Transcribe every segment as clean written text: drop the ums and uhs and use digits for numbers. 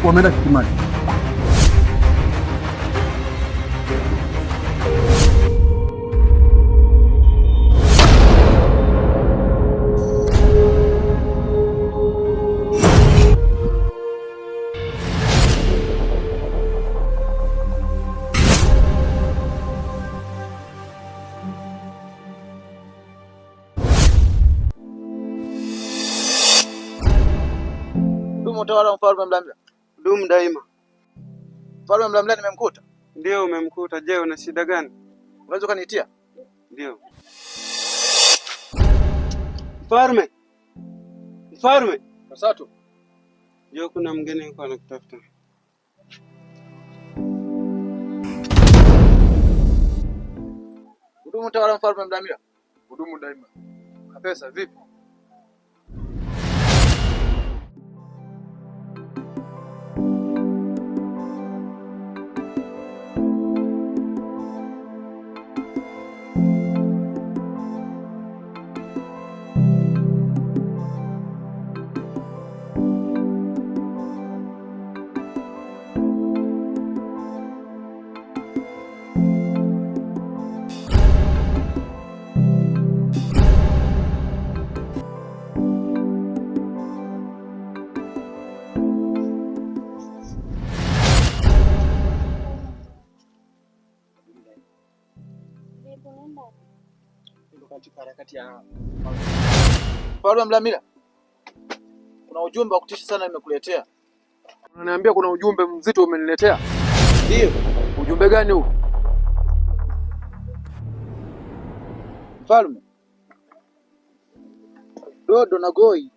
wameenda Kisimani. Utawala mfalme Mlamila. Dumu daima. Mfalme Mlamila nimemkuta? Ndio umemkuta. Je, una shida gani? Unaweza kuniitia? Ndio. Mfalme. Mfalme. Kasatu. Jo, kuna mgeni yuko anakutafuta. Hudumu utawala mfalme Mlamila. Hudumu daima. Kapesa vipi? Katika harakati ya Mfalme Mlamila, kuna ujumbe wa kutisha sana nimekuletea. Unaniambia kuna ujumbe mzito umeniletea? Ndio. Ujumbe gani huu? Mfalme, Dodo na Goi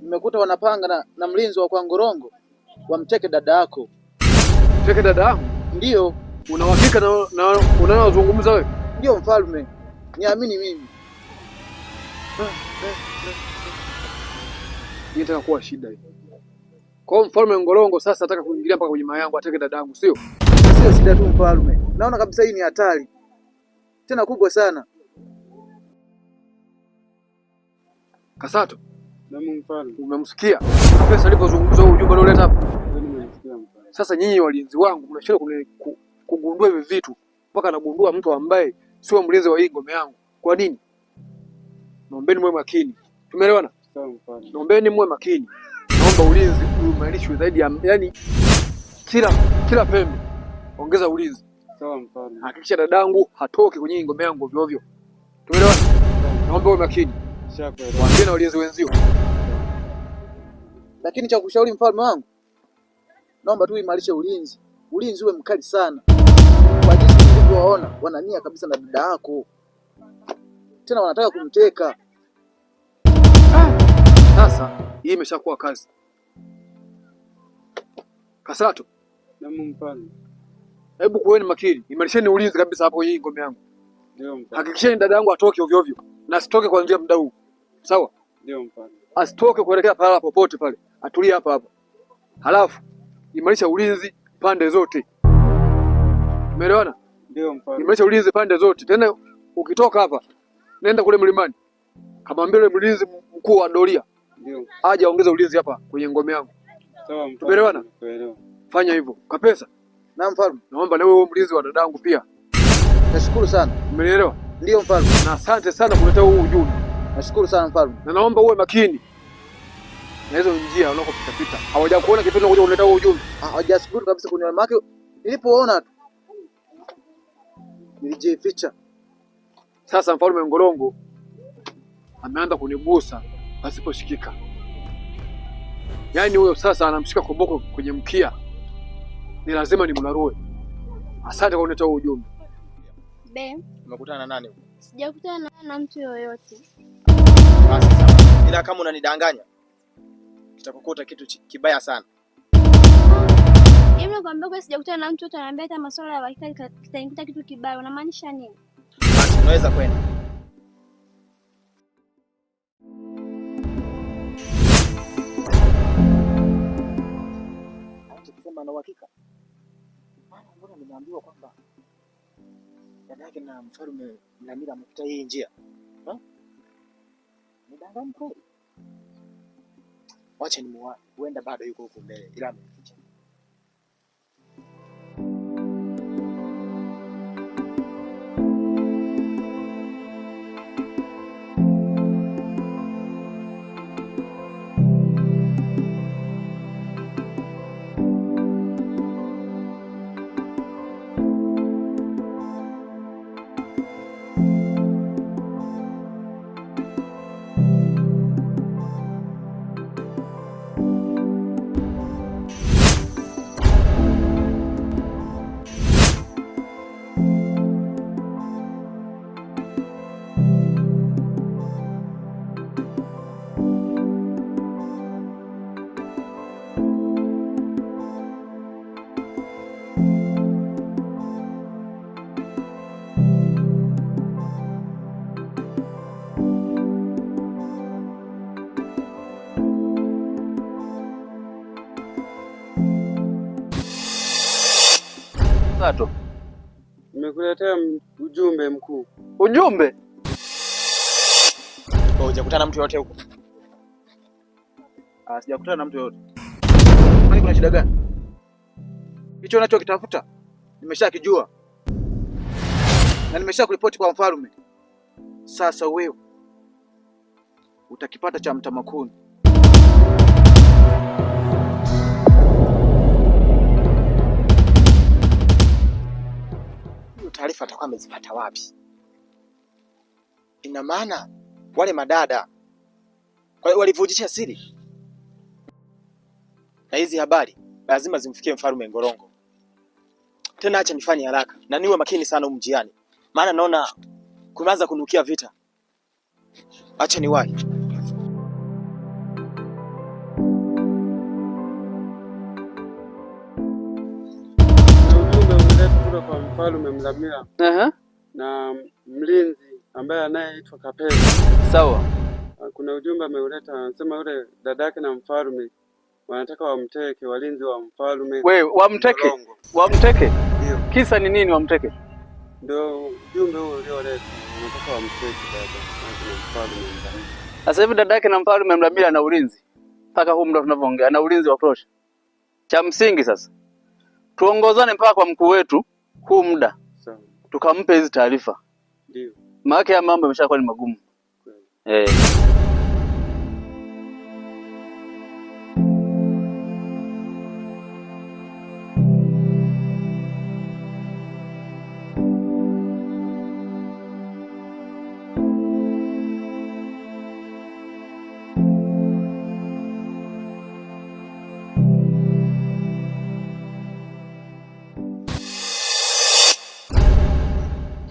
nimekuta wanapanga na mlinzi wa kwa Ngorongo wamteke dada yako. Teke dada yangu? Ndio. Una uhakika na unayozungumza wewe? Ndio mfalme, niamini mimi. Inataka kuwa shida hii. Kwa hiyo mfalme Ngorongo sasa nataka kuingilia mpaka kwenye mayangu ateke dadangu, sio? Sio shida tu mfalme. Naona kabisa hii ni hatari. Tena kubwa sana. Kasato, Na mfalme. umemsikia? Pesa alipozungumza huu ujumbe ulioleta hapa. Nimemsikia mfalme. Sasa nyinyi walinzi wangu mnashindwa kugundua hivi vitu mpaka anagundua mtu ambaye sio mlinzi wa hii ngome yangu. Kwa nini? Naombeni mwe makini. Tumeelewana? Sawa mfalme. Naombeni mwe makini. Naomba ulinzi uimarishwe zaidi ya yani kila pembe. Ongeza ulinzi. Sawa mfalme. Hakikisha dadangu hatoki kwenye hii ngome yangu ovyo ovyo. Tumeelewana? Naomba uwe makini. Shakuelewa. Waambie na walinzi wenzio. Lakini cha kushauri mfalme wangu, naomba tu imarishe ulinzi. Ulinzi uwe mkali sana. Kwa jinsi nilivyowaona wanania kabisa na dada yako. Tena wanataka kumteka. Sasa hii imeshakuwa kazi. Kasato, Na mfalme. hebu kuweni makini. Imarisheni ulinzi kabisa hapo hii ngome yangu. Ndio mfalme. Hakikisheni dada yangu atoke ovyo ovyo. Na asitoke kuanzia muda huu. Sawa? Ndio mfalme. Asitoke kuelekea pala popote pale. Atulie hapa hapa. Halafu imarisha ulinzi pande zote. Umeelewana? Ndio mfalme. Imarisha ulinzi pande zote. Tena ukitoka hapa nenda kule mlimani. Kamwambie yule mlinzi mkuu wa doria Ndio. aje aongeze ulinzi hapa kwenye ngome yangu. Sawa mfalme. Tumeelewana? Tumeelewa. Fanya hivyo. Kapesa, Na mfalme, naomba na wewe mlinzi wa dadangu pia. nashukuru sana. Umenielewa? Ndio mfalme. Na asante sana kuleta huu ujumbe. Nashukuru sana mfalme. Na naomba uwe makini na hizo njia unakopita pita. Hawajakuona kipindi unakuja kuleta huu ujumbe. Hawajasubiri kabisa kuniona, maana nilipoona tu nilijificha. Sasa mfalme Ngorongo ameanza kunigusa pasiposhikika. Yaani huyo sasa anamshika koboko kwenye mkia. Ni lazima nimlarue. Asante kwa kuleta huu ujumbe. Be, Umekutana na nani huko? sijakutana na mtu yoyote. Basi sawa. Ila kama unanidanganya kitakukuta kitu kibaya sana. Mimi nakwambia kwa sijakutana na mtu yote ananiambia hata masuala ya hakika kitanikuta kitu kibaya. Unamaanisha nini? Basi unaweza kwenda. Acha kusema na uhakika. Mbona nimeambiwa kwamba dada yake na mfalme Mlamila amepita hii njia? Nidanganya kweli? Wacha nimuone. Huenda bado yuko huko mbele ila ameficha. Sato. Nimekuletea ujumbe mkuu. Ujumbe? Hujakutana na mtu yote huko? Sijakutana na mtu yote. Kwani kuna shida gani? Hicho unachokitafuta nimeshakijua. Na nimeshakuripoti kwa mfalme. Sasa wewe utakipata cha Mtamakuni. Taarifa atakuwa amezipata wapi? Ina maana wale madada kwa walivujisha siri, na hizi habari lazima zimfikie mfalme Ngorongo. Tena acha nifanye haraka na niwe makini sana huko mjiani, maana naona kumeanza kunukia vita. Acha niwahi. Kwa mfalme Mlamila na mlinzi ambaye anayeitwa Kapela. Sawa. Kuna ujumbe ameuleta, anasema yule dadake na mfalme wanataka wamteke, walinzi wa mfalme. Wewe wamteke? Wamteke? Ndio. Kisa ni nini wamteke? Ndio ujumbe huo ulioleta, wanataka wamteke dada na mfalme Mlamila. Sasa hivi dadake na mfalme Mlamila ana ulinzi. Mpaka huko muda tunavyoongea ana ulinzi wa kutosha. Cha msingi sasa tuongozane mpaka kwa mkuu wetu huu muda. Sawa. Tukampe hizi taarifa. Ndio. Maana ya mambo yameshakuwa ni magumu.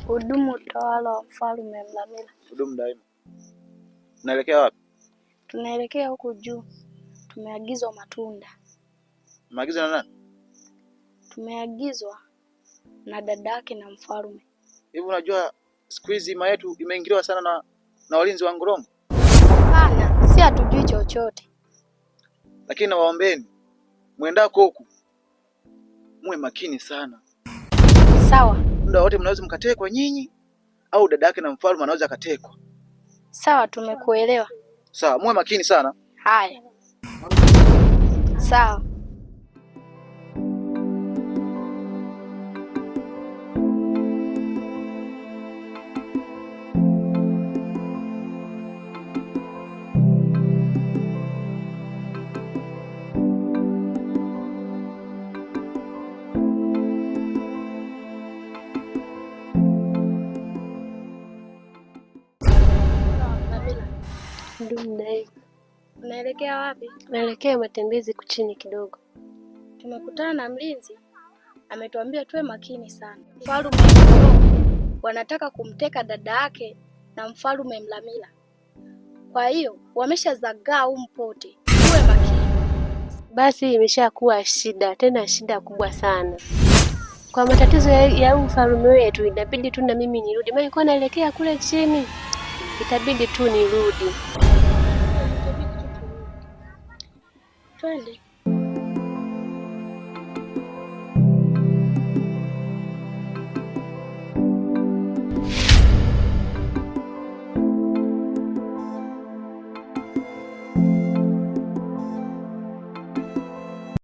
Hudumu utawala wa mfalme Mlamila. Hudumu daima. Unaelekea wapi? Tunaelekea huko juu. Tumeagizwa matunda. Umeagizwa na nani? Tumeagizwa na dadake na mfalme. Hivi unajua siku hizi ima yetu imeingiliwa sana na walinzi wa Ngorongo? Hapana, si hatujui chochote. Lakini nawaombeni muendako huku muwe makini sana. Sawa. Muda wote mnaweza mkatekwa nyinyi au dadake na mfalme anaweza akatekwa. Sawa, tumekuelewa. Sawa, muwe makini sana. Haya. Sawa. Unaelekea wapi? Naelekea matembezi kuchini kidogo. Tumekutana na mlinzi. Ametuambia tuwe makini sana. Mfalme wanataka kumteka dada yake na mfalme Mlamila. Kwa hiyo wameshazagaa umpote. Tuwe makini. Basi imeshakuwa shida, tena shida kubwa sana. Kwa matatizo ya mfalme wetu inabidi tu na mimi nirudi. Maana nilikuwa naelekea kule chini. Itabidi tu nirudi. Twende.